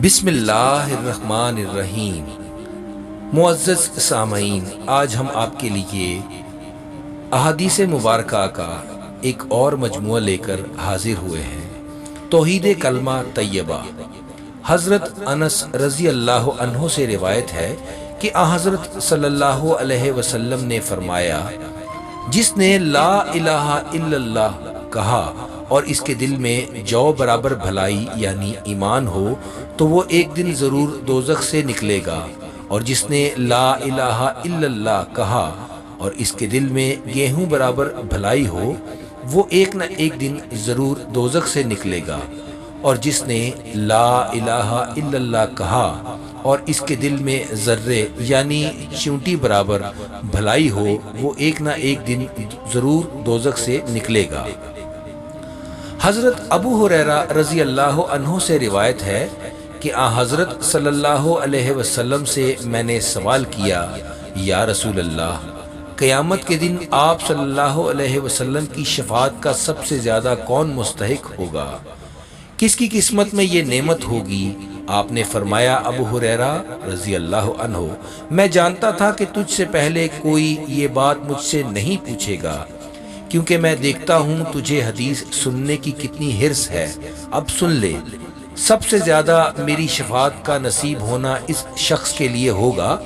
بسم اللہ الرحمن الرحیم۔ معزز سامعین، آج ہم آپ کے لیے احادیث مبارکہ کا ایک اور مجموعہ لے کر حاضر ہوئے ہیں۔ توحید کلمہ طیبہ۔ حضرت انس رضی اللہ عنہ سے روایت ہے کہ حضرت صلی اللہ علیہ وسلم نے فرمایا، جس نے لا الہ الا اللہ کہا اور اس کے دل میں جو برابر بھلائی یعنی ایمان ہو تو وہ ایک دن ضرور دوزخ سے نکلے گا، اور جس نے لا الہ الا اللہ کہا اور اس کے دل میں گیہوں برابر بھلائی ہو وہ ایک نہ ایک دن ضرور دوزخ سے نکلے گا، اور جس نے لا الہ الا اللہ کہا اور اس کے دل میں ذرے یعنی چونٹی برابر بھلائی ہو وہ ایک نہ ایک دن ضرور دوزخ سے نکلے گا۔ حضرت ابو ہریرہ رضی اللہ عنہ سے روایت ہے کہ حضرت صلی اللہ علیہ وسلم سے میں نے سوال کیا، یا رسول اللہ، قیامت کے دن آپ صلی اللہ علیہ وسلم کی شفاعت کا سب سے زیادہ کون مستحق ہوگا؟ کس کی قسمت میں یہ نعمت ہوگی؟ آپ نے فرمایا، ابو ہریرہ رضی اللہ عنہ، میں جانتا تھا کہ تجھ سے پہلے کوئی یہ بات مجھ سے نہیں پوچھے گا، کیونکہ میں دیکھتا ہوں تجھے حدیث سننے کی کتنی حرص ہے۔ اب سن لے، سب سے زیادہ میری شفاعت کا نصیب ہونا اس شخص کے لیے ہوگا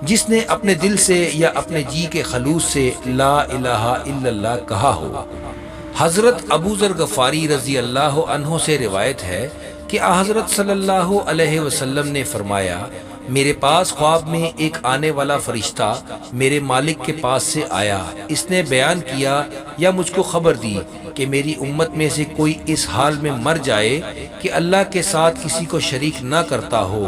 جس نے اپنے دل سے یا اپنے جی کے خلوص سے لا الہ الا اللہ کہا ہو۔ حضرت ابو ذر غفاری رضی اللہ عنہ سے روایت ہے کہ حضرت صلی اللہ علیہ وسلم نے فرمایا، میرے پاس خواب میں ایک آنے والا فرشتہ میرے مالک کے پاس سے آیا۔ اس نے بیان کیا یا مجھ کو خبر دی کہ میری امت میں سے کوئی اس حال میں مر جائے کہ اللہ کے ساتھ کسی کو شریک نہ کرتا ہو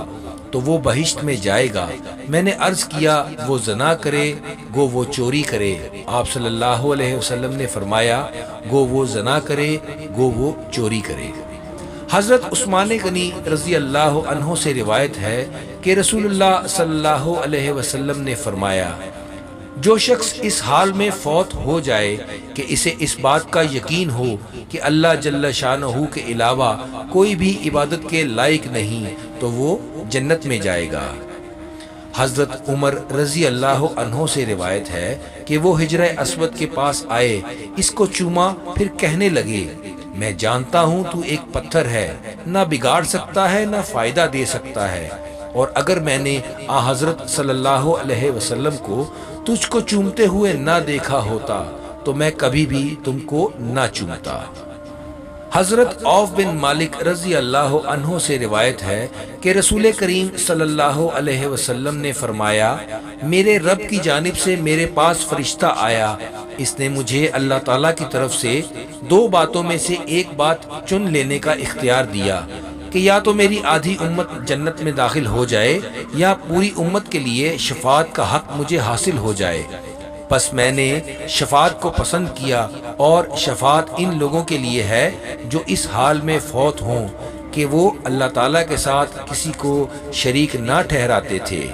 تو وہ بہشت میں جائے گا۔ میں نے عرض کیا، وہ زنا کرے گو وہ چوری کرے؟ آپ صلی اللہ علیہ وسلم نے فرمایا، گو وہ زنا کرے گو وہ چوری کرے۔ حضرت عثمان غنی رضی اللہ عنہ سے روایت ہے کہ رسول اللہ صلی اللہ علیہ وسلم نے فرمایا، جو شخص اس حال میں فوت ہو جائے کہ اسے اس بات کا یقین ہو کہ اللہ جل شانہ کے علاوہ کوئی بھی عبادت کے لائق نہیں تو وہ جنت میں جائے گا۔ حضرت عمر رضی اللہ عنہ سے روایت ہے کہ وہ حجرہ اسود کے پاس آئے، اس کو چوما، پھر کہنے لگے، میں جانتا ہوں تو ایک پتھر ہے، نہ بگاڑ سکتا ہے نہ فائدہ دے سکتا ہے، اور اگر میں نے حضرت صلی اللہ علیہ وسلم کو تجھ کو چومتے ہوئے نہ دیکھا ہوتا تو میں کبھی بھی تم کو نہ چومتا۔ حضرت عوف بن مالک رضی اللہ عنہ سے روایت ہے کہ رسول کریم صلی اللہ علیہ وسلم نے فرمایا، میرے رب کی جانب سے میرے پاس فرشتہ آیا، اس نے مجھے اللہ تعالیٰ کی طرف سے دو باتوں میں سے ایک بات چن لینے کا اختیار دیا کہ یا تو میری آدھی امت جنت میں داخل ہو جائے یا پوری امت کے لیے شفاعت کا حق مجھے حاصل ہو جائے۔ پس میں نے شفاعت کو پسند کیا، اور شفاعت ان لوگوں کے لیے ہے جو اس حال میں فوت ہوں کہ وہ اللہ تعالیٰ کے ساتھ کسی کو شریک نہ ٹھہراتے تھے۔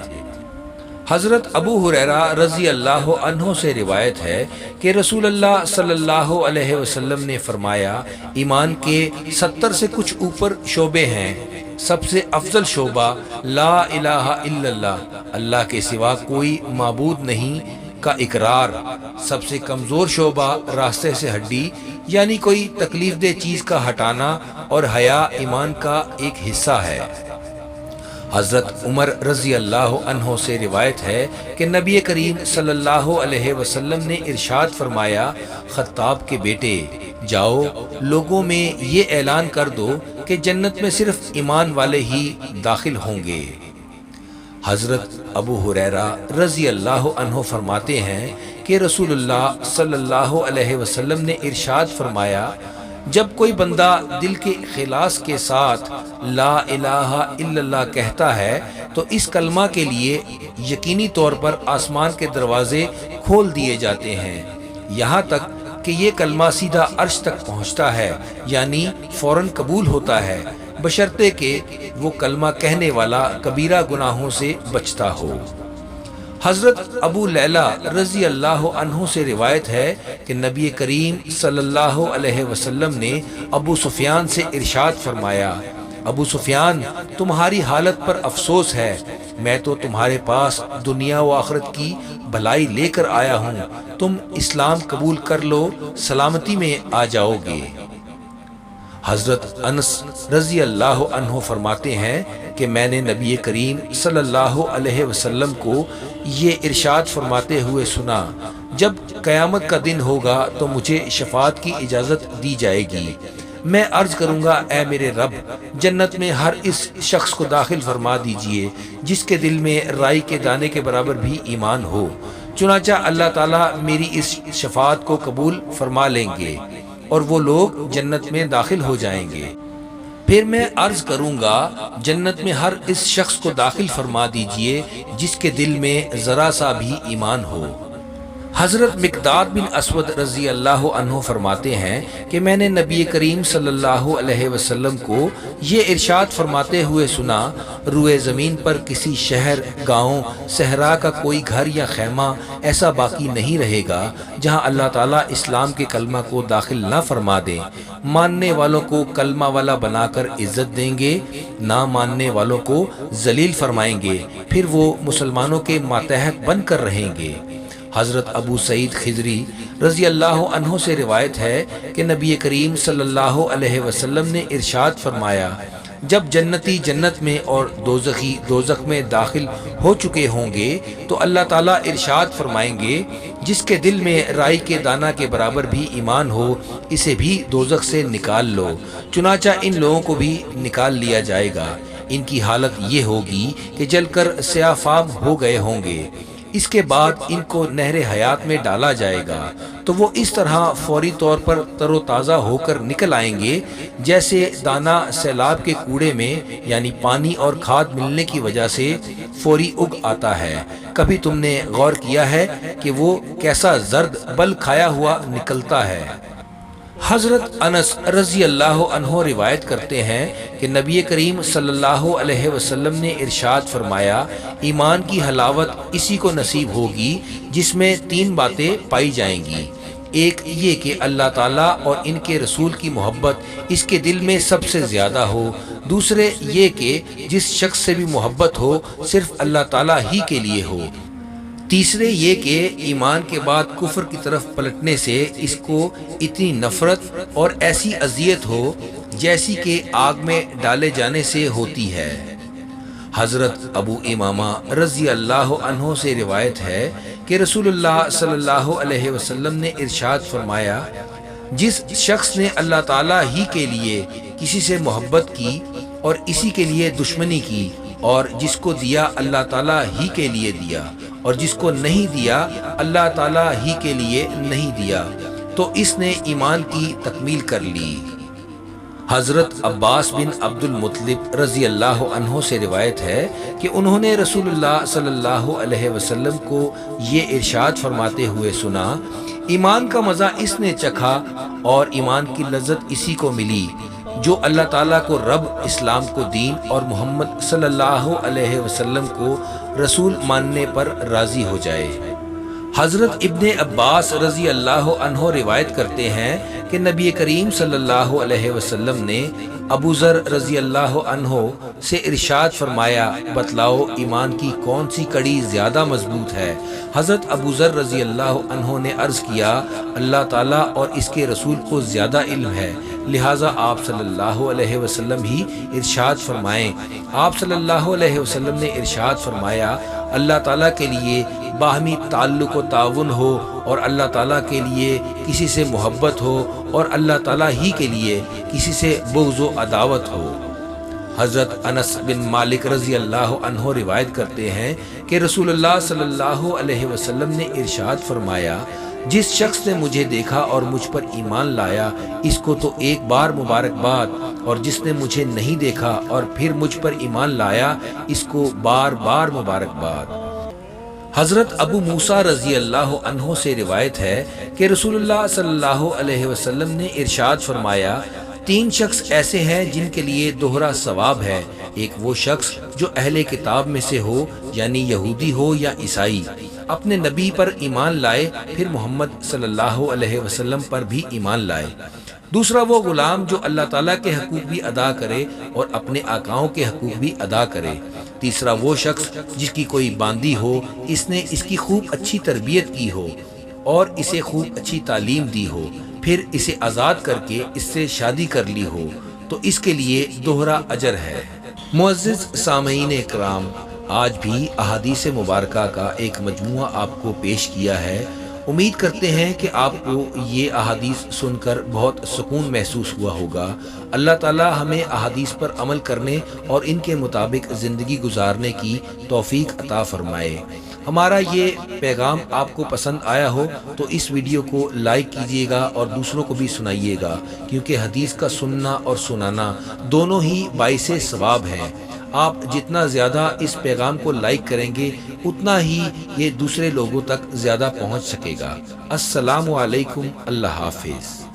حضرت ابو ہریرہ رضی اللہ عنہ سے روایت ہے کہ رسول اللہ صلی اللہ علیہ وسلم نے فرمایا، ایمان کے 70 سے کچھ اوپر شعبے ہیں، سب سے افضل شعبہ لا الہ الا اللہ، اللہ کے سوا کوئی معبود نہیں کا اقرار، سب سے کمزور شعبہ راستے سے ہڈی یعنی کوئی تکلیف دہ چیز کا ہٹانا، اور حیا ایمان کا ایک حصہ ہے۔ حضرت عمر رضی اللہ عنہ سے روایت ہے کہ نبی کریم صلی اللہ علیہ وسلم نے ارشاد فرمایا، خطاب کے بیٹے جاؤ، لوگوں میں یہ اعلان کر دو کہ جنت میں صرف ایمان والے ہی داخل ہوں گے۔ حضرت ابو ہریرہ رضی اللہ عنہ فرماتے ہیں کہ رسول اللہ صلی اللہ علیہ وسلم نے ارشاد فرمایا، جب کوئی بندہ دل کے اخلاص کے ساتھ لا الہ الا اللہ کہتا ہے تو اس کلمہ کے لیے یقینی طور پر آسمان کے دروازے کھول دیے جاتے ہیں، یہاں تک کہ یہ کلمہ سیدھا عرش تک پہنچتا ہے، یعنی فوراً قبول ہوتا ہے، بشرطے کہ وہ کلمہ کہنے والا کبیرہ گناہوں سے بچتا ہو۔ حضرت ابو لیلہ رضی اللہ عنہ سے روایت ہے کہ نبی کریم صلی اللہ علیہ وسلم نے ابو سفیان سے ارشاد فرمایا، ابو سفیان تمہاری حالت پر افسوس ہے، میں تو تمہارے پاس دنیا و آخرت کی بھلائی لے کر آیا ہوں، تم اسلام قبول کر لو، سلامتی میں آ جاؤ گے۔ حضرت انس رضی اللہ عنہ فرماتے ہیں کہ میں نے نبی کریم صلی اللہ علیہ وسلم کو یہ ارشاد فرماتے ہوئے سنا، جب قیامت کا دن ہوگا تو مجھے شفاعت کی اجازت دی جائے گی، میں عرض کروں گا اے میرے رب، جنت میں ہر اس شخص کو داخل فرما دیجئے جس کے دل میں رائی کے دانے کے برابر بھی ایمان ہو۔ چنانچہ اللہ تعالیٰ میری اس شفاعت کو قبول فرما لیں گے اور وہ لوگ جنت میں داخل ہو جائیں گے۔ پھر میں عرض کروں گا جنت میں ہر اس شخص کو داخل فرما دیجئے جس کے دل میں ذرا سا بھی ایمان ہو۔ حضرت مقداد بن اسود رضی اللہ عنہ فرماتے ہیں کہ میں نے نبی کریم صلی اللہ علیہ وسلم کو یہ ارشاد فرماتے ہوئے سنا، روئے زمین پر کسی شہر، گاؤں، صحرا کا کوئی گھر یا خیمہ ایسا باقی نہیں رہے گا جہاں اللہ تعالیٰ اسلام کے کلمہ کو داخل نہ فرما دے، ماننے والوں کو کلمہ والا بنا کر عزت دیں گے، نہ ماننے والوں کو ذلیل فرمائیں گے، پھر وہ مسلمانوں کے ماتحت بن کر رہیں گے۔ حضرت ابو سعید خضری رضی اللہ عنہ سے روایت ہے کہ نبی کریم صلی اللہ علیہ وسلم نے ارشاد فرمایا، جب جنتی جنت میں اور دوزخی دوزخ میں داخل ہو چکے ہوں گے تو اللہ تعالیٰ ارشاد فرمائیں گے، جس کے دل میں رائی کے دانہ کے برابر بھی ایمان ہو اسے بھی دوزخ سے نکال لو۔ چنانچہ ان لوگوں کو بھی نکال لیا جائے گا، ان کی حالت یہ ہوگی کہ جل کر سیاہ فام ہو گئے ہوں گے، اس کے بعد ان کو نہر حیات میں ڈالا جائے گا تو وہ اس طرح فوری طور پر تر و تازہ ہو کر نکل آئیں گے جیسے دانہ سیلاب کے کوڑے میں، یعنی پانی اور کھاد ملنے کی وجہ سے فوری اگ آتا ہے۔ کبھی تم نے غور کیا ہے کہ وہ کیسا زرد بل کھایا ہوا نکلتا ہے؟ حضرت انس رضی اللہ عنہ روایت کرتے ہیں کہ نبی کریم صلی اللہ علیہ وسلم نے ارشاد فرمایا، ایمان کی حلاوت اسی کو نصیب ہوگی جس میں تین باتیں پائی جائیں گی، ایک یہ کہ اللہ تعالیٰ اور ان کے رسول کی محبت اس کے دل میں سب سے زیادہ ہو، دوسرے یہ کہ جس شخص سے بھی محبت ہو صرف اللہ تعالیٰ ہی کے لیے ہو، تیسرے یہ کہ ایمان کے بعد کفر کی طرف پلٹنے سے اس کو اتنی نفرت اور ایسی اذیت ہو جیسی کہ آگ میں ڈالے جانے سے ہوتی ہے۔ حضرت ابو امامہ رضی اللہ عنہ سے روایت ہے کہ رسول اللہ صلی اللہ علیہ وسلم نے ارشاد فرمایا، جس شخص نے اللہ تعالیٰ ہی کے لیے کسی سے محبت کی اور اسی کے لیے دشمنی کی، اور جس کو دیا اللہ تعالیٰ ہی کے لیے دیا اور جس کو نہیں دیا اللہ تعالیٰ ہی کے لیے نہیں دیا، تو اس نے ایمان کی تکمیل کر لی۔ حضرت عباس بن عبد المطلب رضی اللہ عنہ سے روایت ہے کہ انہوں نے رسول اللہ صلی اللہ علیہ وسلم کو یہ ارشاد فرماتے ہوئے سنا، ایمان کا مزہ اس نے چکھا اور ایمان کی لذت اسی کو ملی جو اللہ تعالیٰ کو رب، اسلام کو دین اور محمد صلی اللہ علیہ وسلم کو رسول ماننے پر راضی ہو جائے۔ حضرت ابن عباس رضی اللہ عنہ روایت کرتے ہیں کہ نبی کریم صلی اللہ علیہ وسلم نے ابو ذر رضی اللہ عنہ سے ارشاد فرمایا، بتلاؤ ایمان کی کون سی کڑی زیادہ مضبوط ہے؟ حضرت ابو ذر رضی اللہ عنہ نے عرض کیا، اللہ تعالیٰ اور اس کے رسول کو زیادہ علم ہے، لہٰذا آپ صلی اللہ علیہ وسلم ہی ارشاد فرمائیں۔ آپ صلی اللہ علیہ وسلم نے ارشاد فرمایا، اللہ تعالیٰ کے لیے باہمی تعلق و تعاون ہو اور اللہ تعالیٰ کے لیے کسی سے محبت ہو اور اللہ تعالیٰ ہی کے لیے کسی سے بغض و عداوت ہو۔ حضرت انس بن مالک رضی اللہ عنہ روایت کرتے ہیں کہ رسول اللہ صلی اللہ علیہ وسلم نے ارشاد فرمایا، جس شخص نے مجھے دیکھا اور مجھ پر ایمان لایا اس کو تو ایک بار مبارکباد، اور جس نے مجھے نہیں دیکھا اور پھر مجھ پر ایمان لایا اس کو بار بار مبارکباد۔ حضرت ابو موسیٰ رضی اللہ عنہ سے روایت ہے کہ رسول اللہ صلی اللہ علیہ وسلم نے ارشاد فرمایا، تین شخص ایسے ہیں جن کے لیے دوہرا ثواب ہے، ایک وہ شخص جو اہل کتاب میں سے ہو یعنی یہودی ہو یا عیسائی، اپنے نبی پر ایمان لائے پھر محمد صلی اللہ علیہ وسلم پر بھی ایمان لائے، دوسرا وہ غلام جو اللہ تعالیٰ کے حقوق بھی ادا کرے اور اپنے آقاؤں کے حقوق بھی ادا کرے۔ تیسرا وہ شخص جس کی کوئی باندی ہو، اس نے اس کی خوب اچھی تربیت کی ہو اور اسے خوب اچھی تعلیم دی ہو، پھر اسے آزاد کر کے اس سے شادی کر لی ہو تو اس کے لیے دوہرا اجر ہے۔ معزز سامعین اکرام، آج بھی احادیث مبارکہ کا ایک مجموعہ آپ کو پیش کیا ہے۔ امید کرتے ہیں کہ آپ کو یہ احادیث سن کر بہت سکون محسوس ہوا ہوگا۔ اللہ تعالی ہمیں احادیث پر عمل کرنے اور ان کے مطابق زندگی گزارنے کی توفیق عطا فرمائے۔ ہمارا یہ پیغام آپ کو پسند آیا ہو تو اس ویڈیو کو لائک کیجیے گا اور دوسروں کو بھی سنائیے گا، کیونکہ حدیث کا سننا اور سنانا دونوں ہی باعث ثواب ہیں۔ آپ جتنا زیادہ اس پیغام کو لائک کریں گے اتنا ہی یہ دوسرے لوگوں تک زیادہ پہنچ سکے گا۔ السلام علیکم، اللہ حافظ۔